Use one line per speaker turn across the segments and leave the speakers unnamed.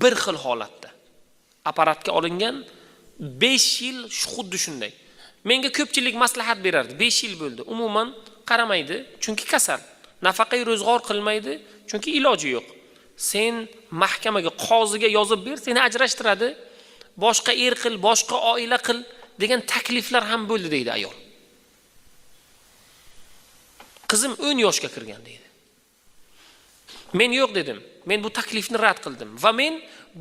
bir xil holatda apparatga olingan 5 yil xuddi shunday. Menga ko'pchilik maslahat berardi. 5 yil bo'ldi. Umuman qaramaydi, chunki kasal. Nafaqa ro'zg'or qilmaydi, chunki iloji yo'q. Sen mahkamaga, qoziga yozib ber, seni ajrashtiradi. Boshqa er qil, boshqa oila qil degan takliflar ham bo'ldi deydi ayol. Qizim 10 yoshga kirgan deydi. Men yo'q dedim. Men bu taklifni rad qildim va men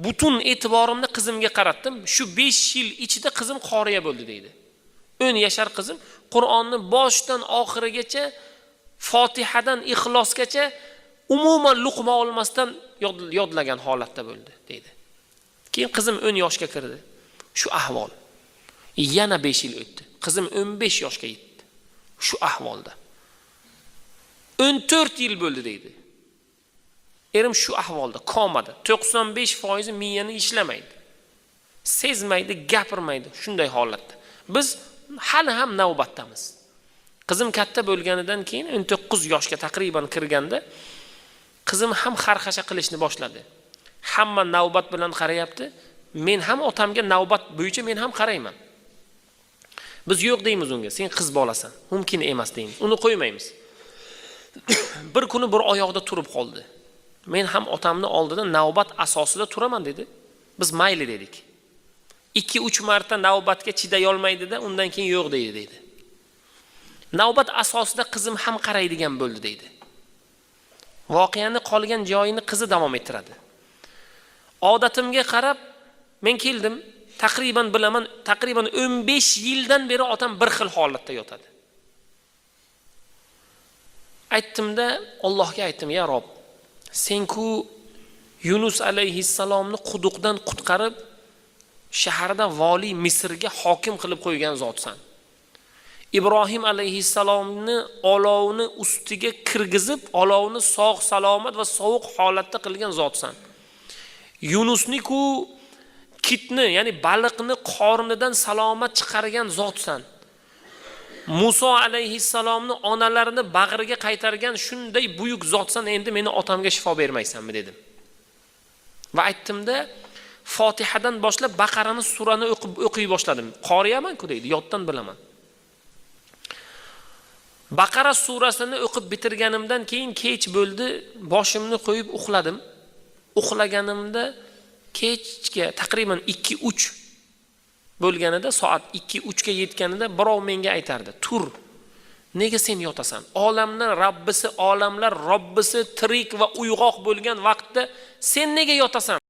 butun e'tiborimni qizimga qaratdim. Shu 5 yil ichida qizim qoriya bo'ldi deydi. 10 yashar qizim Qur'onni boshdan oxirigacha, Fotihadan Ixlosgacha umuman luqma olmasdan yodlagan holatda bo'ldi deydi. Keyin qizim 10 yoshga kirdi. Shu ahvol. Yana 5 yil o'tdi. Qizim 15 yoshga yetdi. Shu ahvolda. 14 yil bo'ldi deydi. Erim shu ahvolda, komada. 95% miyani ishlamaydi. Sezmaydi, gapirmaydi, shunday holatda. Biz hali ham navbatdamiz. Qizim katta bo'lganidan keyin 19 yoshga taqriban kirganda qizim ham xarxasha qilishni boshladi. Hamma navbat bilan qarayapti. Men ham otamga navbat bo'yicha men ham qarayman. Biz yo'q deymiz unga. Sen qiz bolasan. Mumkin emas deymiz. Uni qo'ymaymiz. Bir kuni bir oyoqda turib qoldi. Men ham otamni oldida navbat asosida turaman dedi. Biz mayli dedik. 2-3 marta navbatga chiday olmaydi-da, undan keyin yo'q deydi. Navbat asosida qizim ham qaraydigan bo'ldi deydi. Voqeani qolgan joyini qizi davom ettiradi. Odatimga qarab men keldim, taqriban bilaman, taqriban 15 yildan beri otam bir xil holatda yotadi. Aytdimda, Allohga aytdim, ya Rob, sen-ku Yunus alayhissalomni quduqdan qutqarib, shaharda vali Misrga hokim qilib qo'ygan zotsan. Ibrohim alayhissalomni olovni ustiga kirgizib, olovni sog' salomat va sovuq holatda qilgan zotsan. Yunusni-ku kitni, ya'ni baliqni qornidan salomat chiqargan zotsan. Musa alayhissalomni onalarini bag'riga qaytargan shunday buyuk zotsan, endi meni otamga shifo bermaysanmi dedim. Va aytdimda, Fotihadan boshlab Baqarani surani o'qiy boshladim. Qoriyaman-ku deydi, yoddan bilaman. Baqara surasini o'qib bitirganimdan keyin kech bo'ldi, boshimni qo'yib uxladim. Uxlaganimda kechga taqriban 2-3 bo'lganida, soat 2-3 ga yetganida birov menga aytardi: "Tur. Nega sen yotasan? Olamlar Robbisi, olamlar Robbisi tirik va uyg'oq bo'lgan vaqtda sen nega yotasan?"